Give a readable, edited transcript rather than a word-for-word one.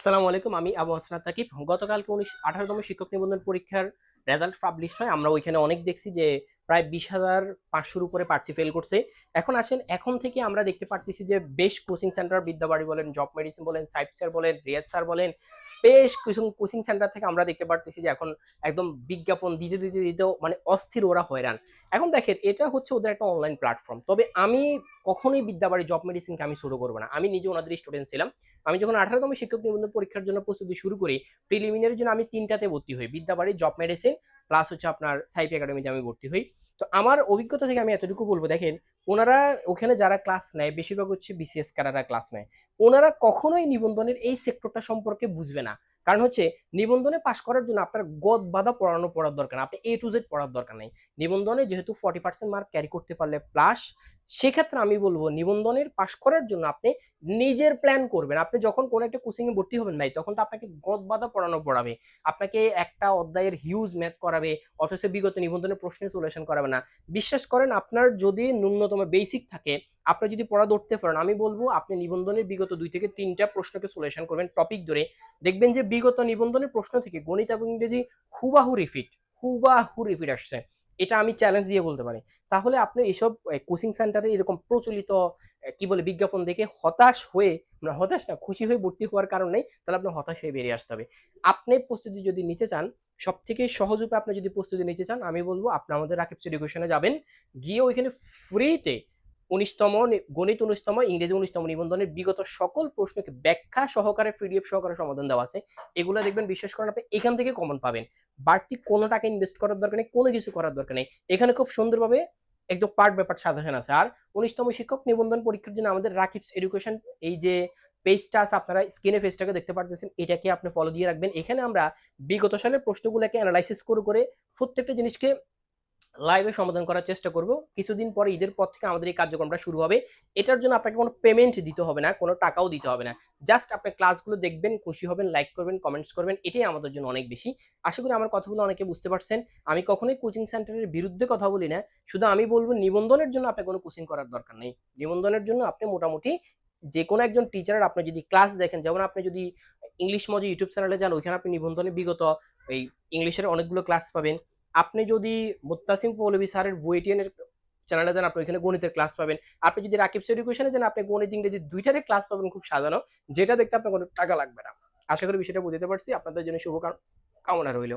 আসসালামু আলাইকুম। আমি আবু হাসনাত তাকিব। গতকালকে 18তম শিক্ষক নিবন্ধন পরীক্ষার রেজাল্ট পাবলিশ হয়। আমরা ওইখানে অনেক দেখছি যে প্রায় 20,500-র উপরে প্রার্থী ফেল করছে। এখন আসেন, এখন থেকে আমরা দেখতে পারতেছি যে বেশ কোচিং সেন্টার, বিদ্যাবাড়ি বলেন, জব মেডিসিন বলেন, সাইফ স্যার বলেন, রিয়াজ স্যার বলেন, বেশ কিছু কোচিং সেন্টার থেকে আমরা দেখতে পারতেছি যে এখন একদম বিজ্ঞাপন দিতেও মানে অস্থির, ওরা হয়রান। এখন দেখেন, এটা হচ্ছে ওদের একটা অনলাইন প্ল্যাটফর্ম। তবে আমি কখনোই বিদ্যাবাড়ি, জব মেডিসিনকে আমি শুরু করবো না। আমি নিজে ওনাদের স্টুডেন্ট ছিলাম। আমি যখন 18তম শিক্ষক নিবন্ধন পরীক্ষার জন্য প্রস্তুতি শুরু করি, প্রিলিমিনারির জন্য আমি 3টাতে ভর্তি হই, বিদ্যাবাড়ি, জব মেডিসিন প্লাস হচ্ছে আপনার সাইফ একাডেমিতে আমি ভর্তি হই। তো আমার অভিজ্ঞতা থেকে আমি এতটুকু বলবো, দেখেন, ওনারা ওখানে যারা ক্লাস নেয় বেশিরভাগ হচ্ছে বিসিএস ক্যাডাররা ক্লাস নেয়। ওনারা কখনোই নিবন্ধনের এই সেক্টরটা সম্পর্কে বুঝবে না। কারণ হচ্ছে, নিবন্ধনে পাশ করার জন্য আপনার গদ বাঁধা পড়ার দরকার না, আপনি এ টু জেড পড়ার দরকার নেই। নিবন্ধনে যেহেতু 40% মার্ক ক্যারি করতে পারলে প্লাস, সেক্ষেত্রে আমি বলবো নিবন্ধনের পাশ করার জন্য আপনি নিজের প্ল্যান করবেন। আপনি যখন কোনো একটা কোচিং এ ভর্তি হবেন ভাই, তখন তো আপনাকে গদ বাঁধা পড়াবে, আপনাকে একটা অধ্যায়ের হিউজ ম্যাথ করাবে, অথচ বিগত নিবন্ধনের প্রশ্নের সলিউশন করাবে না। বিশ্বাস করেন, আপনার যদি ন্যূনতম বেসিক থাকে, আপনি যদি পড়া ধরতে পারেন, আমি বলবো আপনি নিবন্ধনের বিগত 2 থেকে 3টা প্রশ্নকে সলিউশন করবেন টপিক ধরে। দেখবেন যে বিগত নিবন্ধনের প্রশ্ন থেকে গণিত এবং ইংরেজি হুবাহু রিপিট আসছে। এটা আমি চ্যালেঞ্জ দিয়ে বলতে পারি। তাহলে আপনি এসব কোচিং সেন্টারে এরকম প্রচলিত কি বলে বিজ্ঞাপন দেখে হতাশ হয়ে, মানে হতাশ না, খুশি হয়ে ভর্তি হওয়ার কারণ নেই। তাহলে আপনি হতাশ হয়ে বেরিয়ে আসতে হবে। আপনি প্রস্তুতি যদি নিতে চান, সব থেকে সহজ উপায়, আপনি যদি প্রস্তুতি নিতে চান, আমি বলবো আপনি আমাদের রাকিবস এডুকেশনে যাবেন। গিয়ে ওইখানে ফ্রিতে 19তম গণিত, 19তম ইংরেজি, 19তম নিবন্ধনের বিগত সকল প্রশ্নকে ব্যাখ্যা সহকারে, পিডিএফ সহকারে সমাধান দেওয়া আছে। এগুলো দেখবেন, বিশ্বাস করেন, আপনি এখান থেকে কমন পাবেন। বাড়তি কোনো টাকা ইনভেস্ট করার দরকার নেই, কোনো কিছু করার দরকার নেই। এখানে খুব সুন্দরভাবে একদম পার্ট ব্যাপার সাজেশন আছে। আর 19তম শিক্ষক নিবন্ধন পরীক্ষার জন্য আমাদের রাকিবস এডুকেশন এই যে পেজটা আছে, আপনারা স্ক্রিনে পেজটাকে দেখতে পারতেছেন, এটাকে আপনি ফলো দিয়ে রাখবেন। এখানে আমরা বিগত সালের প্রশ্নগুলোকে অ্যানালাইসিস করে প্রত্যেকটা জিনিসকে লাইভে সমাধান করার চেষ্টা করব। কিছুদিন পরে, ঈদের পর থেকে আমাদের এই কার্যক্রমটা শুরু হবে। এটার জন্য আপনাকে কোনো পেমেন্ট দিতে হবে না, কোনো টাকাও দিতে হবে না। জাস্ট আপনি ক্লাসগুলো দেখবেন, খুশি হবেন, লাইক করবেন, কমেন্টস করবেন, এটাই আমাদের জন্য অনেক বেশি। আশা করি আমার কথাগুলো অনেকে বুঝতে পারছেন। আমি কখনোই কোচিং সেন্টারের বিরুদ্ধে কথা বলি না। শুধু আমি বলবো, নিবন্ধনের জন্য আপনি কোনো কোচিং করার দরকার নেই। নিবন্ধনের জন্য আপনি মোটামুটি যে কোনো একজন টিচারের আপনি যদি ক্লাস দেখেন, যেমন আপনি যদি ইংলিশ মজি ইউটিউব চ্যানেলে যান, ওইখানে আপনি নিবন্ধনে বিগত এই ইংলিশের অনেকগুলো ক্লাস পাবেন। আপনি যদি মুত্তাসিম মৌলভী স্যারের বুয়েটিয়ানের চ্যানেলে যান, আপনি ওইখানে গণিতের ক্লাস পাবেন। আপনি যদি রাকিবস এডুকেশনে যান, আপনি গণিত, ইংরেজি দুইটারই ক্লাস পাবেন খুব সাজানো, যেটা দেখতে আপনার কোনো টাকা লাগবে না। আশা করি বিষয়টা বুঝতে পারছি। আপনাদের জন্য শুভ কামনা রইল।